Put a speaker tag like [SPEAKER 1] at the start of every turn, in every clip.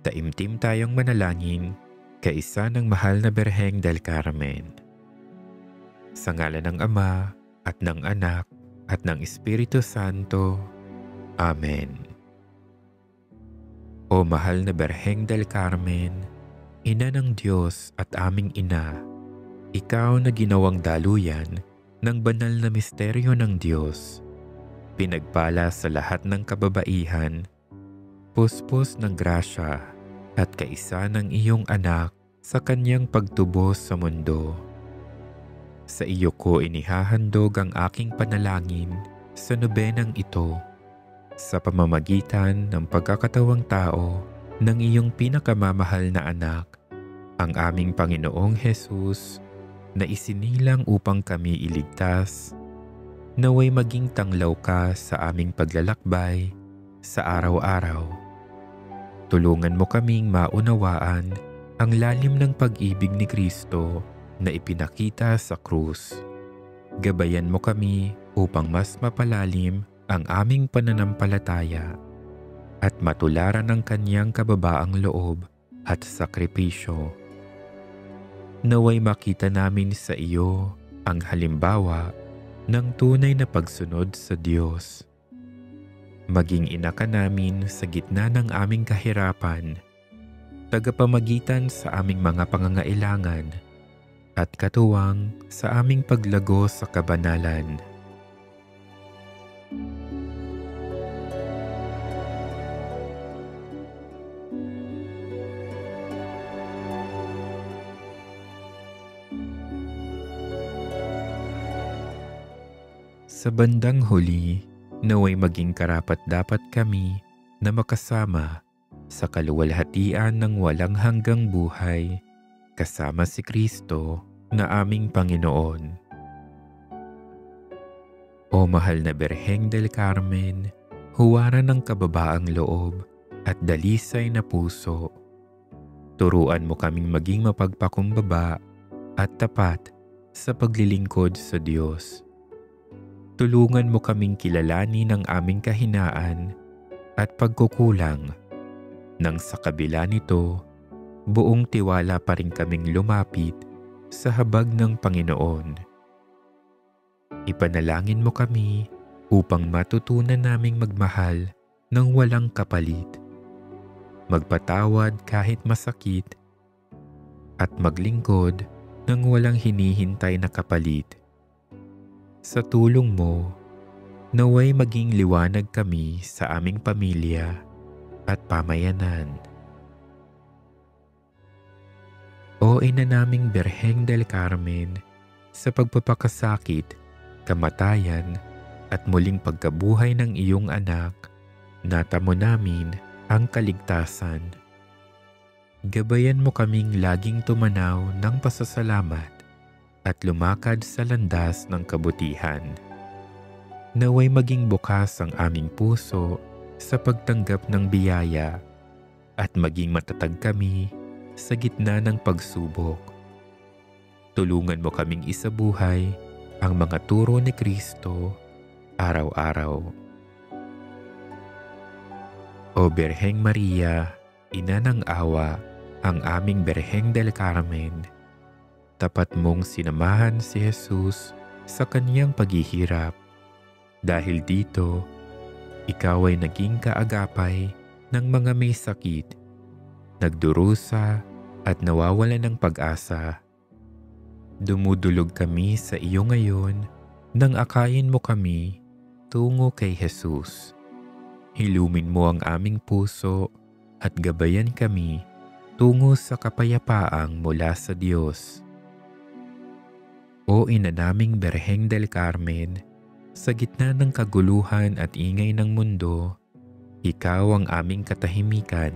[SPEAKER 1] Taimtim tayong manalangin, kaisa ng mahal na Birheng del Carmen. Sa ngalan ng Ama, at ng Anak, at ng Espiritu Santo. Amen. O mahal na Birheng del Carmen, Ina ng Diyos at aming Ina, ikaw na ginawang daluyan ng banal na misteryo ng Diyos, pinagpala sa lahat ng kababaihan, puspos ng grasya at kaisa ng iyong anak sa kanyang pagtubos sa mundo. Sa iyo ko inihahandog ang aking panalangin sa nobenang ito, sa pamamagitan ng pagkakatawang tao ng iyong pinakamamahal na anak, ang aming Panginoong Hesus, na isinilang upang kami iligtas, naway maging tanglaw ka sa aming paglalakbay sa araw-araw. Tulungan mo kaming maunawaan ang lalim ng pag-ibig ni Kristo na ipinakita sa krus. Gabayan mo kami upang mas mapalalim ang aming pananampalataya at matularan ang kanyang kababaang loob at sakripisyo. Naway makita namin sa iyo ang halimbawa ng tunay na pagsunod sa Diyos. Maging ina ka namin sa gitna ng aming kahirapan, tagapamagitan sa aming mga pangangailangan, at katuwang sa aming paglago sa kabanalan. Sa bandang huli, naway maging karapat-dapat kami na makasama sa kaluwalhatian ng walang hanggang buhay kasama si Kristo na aming Panginoon. O mahal na Birheng del Carmen, huwaran ng kababaang loob at dalisay na puso, turuan mo kaming maging mapagpakumbaba at tapat sa paglilingkod sa Diyos. Tulungan mo kaming kilalanin ang aming kahinaan at pagkukulang, nang sa kabila nito, buong tiwala pa rin kaming lumapit sa habag ng Panginoon. Ipanalangin mo kami upang matutunan naming magmahal ng walang kapalit, magpatawad kahit masakit, at maglingkod ng walang hinihintay na kapalit. Sa tulong mo, naway maging liwanag kami sa aming pamilya at pamayanan. O ina naming Birheng del Carmen, sa pagpapakasakit, kamatayan, at muling pagkabuhay ng iyong anak, natamo namin ang kaligtasan. Gabayan mo kaming laging tumanaw ng pasasalamat at lumakad sa landas ng kabutihan. Naway maging bukas ang aming puso sa pagtanggap ng biyaya at maging matatag kami sa gitna ng pagsubok. Tulungan mo kaming isabuhay ang mga turo ni Kristo araw-araw. O Birheng Maria, Ina ng Awa, ang aming Birheng del Carmen, tapat mong sinamahan si Jesus sa kanyang paghihirap. Dahil dito, ikaw ay naging kaagapay ng mga may sakit, nagdurusa at nawawalan ng pag-asa. Dumudulog kami sa iyo ngayon nang akayin mo kami tungo kay Jesus. Hilumin mo ang aming puso at gabayan kami tungo sa kapayapaang mula sa Diyos. O ina naming Birheng del Carmen, sa gitna ng kaguluhan at ingay ng mundo, ikaw ang aming katahimikan.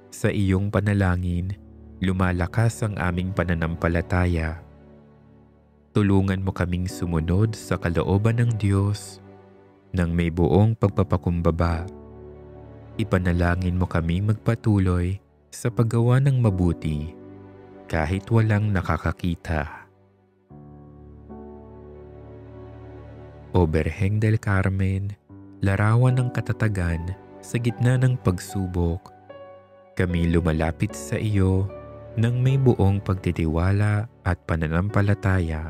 [SPEAKER 1] Sa iyong panalangin, lumalakas ang aming pananampalataya. Tulungan mo kaming sumunod sa kalooban ng Diyos nang may buong pagpapakumbaba. Ipanalangin mo kaming magpatuloy sa paggawa ng mabuti kahit walang nakakakita. O Birheng del Carmen, larawan ng katatagan sa gitna ng pagsubok, kami lumalapit sa iyo ng may buong pagtitiwala at pananampalataya.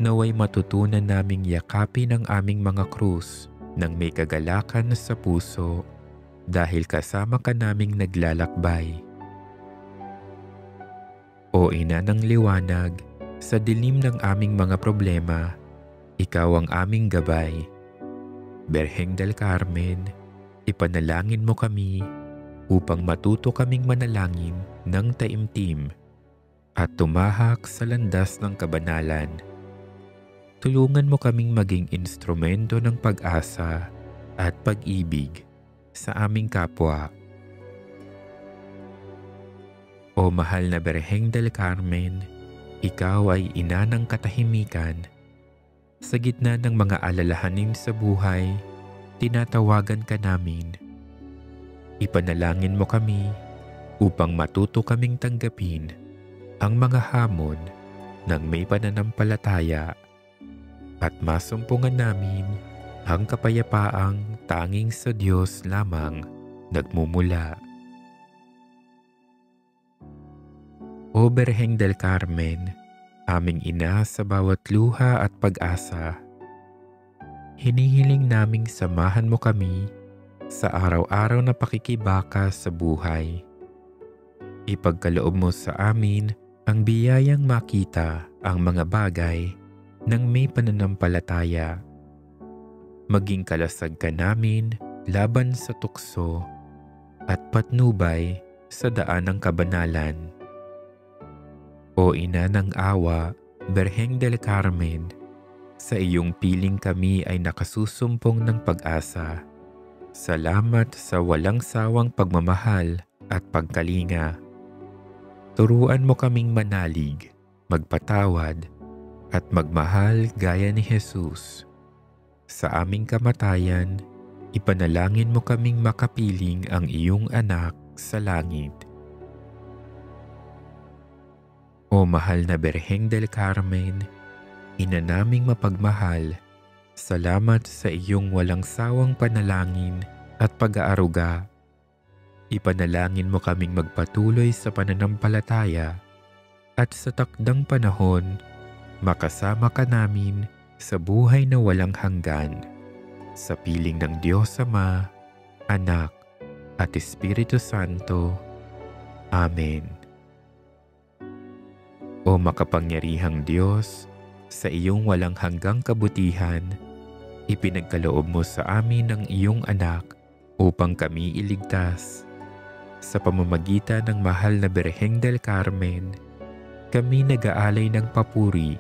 [SPEAKER 1] Naway matutunan naming yakapin ang aming mga krus ng may kagalakan sa puso dahil kasama ka naming naglalakbay. O Ina ng liwanag, sa dilim ng aming mga problema, ikaw ang aming gabay. Berheng del Carmen, ipanalangin mo kami upang matuto kaming manalangin ng taimtim at tumahak sa landas ng kabanalan. Tulungan mo kaming maging instrumento ng pag-asa at pag-ibig sa aming kapwa. O mahal na Berheng del Carmen, ikaw ay ina ng katahimikan. Sa gitna ng mga alalahanin sa buhay, tinatawagan ka namin. Ipanalangin mo kami upang matuto kaming tanggapin ang mga hamon ng may pananampalataya at masumpungan namin ang kapayapaang tanging sa Diyos lamang nagmumula. O Berheng del Carmen, aming ina sa bawat luha at pag-asa, hinihiling naming samahan mo kami sa araw-araw na pakikibaka sa buhay. Ipagkaloob mo sa amin ang biyayang makita ang mga bagay ng may pananampalataya. Maging kalasag ka namin laban sa tukso at patnubay sa daan ng kabanalan. O Ina ng awa, Berheng del Carmen, sa iyong piling kami ay nakasusumpong ng pag-asa. Salamat sa walang sawang pagmamahal at pagkalinga. Turuan mo kaming manalig, magpatawad, at magmahal gaya ni Jesus. Sa aming kamatayan, ipanalangin mo kaming makapiling ang iyong anak sa langit. O mahal na Berheng del Carmen, ina naming mapagmahal, salamat sa iyong walang sawang panalangin at pag-aaruga. Ipanalangin mo kaming magpatuloy sa pananampalataya at sa takdang panahon, makasama ka namin sa buhay na walang hanggan. Sa piling ng Diyos Ama, Anak, at Espiritu Santo. Amen. O makapangyarihang Diyos, sa iyong walang hanggang kabutihan, ipinagkaloob mo sa amin ang iyong anak upang kami iligtas. Sa pamamagitan ng mahal na Berheng del Carmen, kami nag-aalay ng papuri,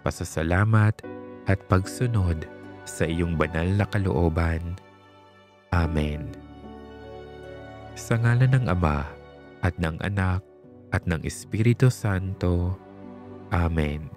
[SPEAKER 1] pasasalamat at pagsunod sa iyong banal na kalooban. Amen. Sa ngalan ng Ama at ng Anak at ng Espiritu Santo. Amen.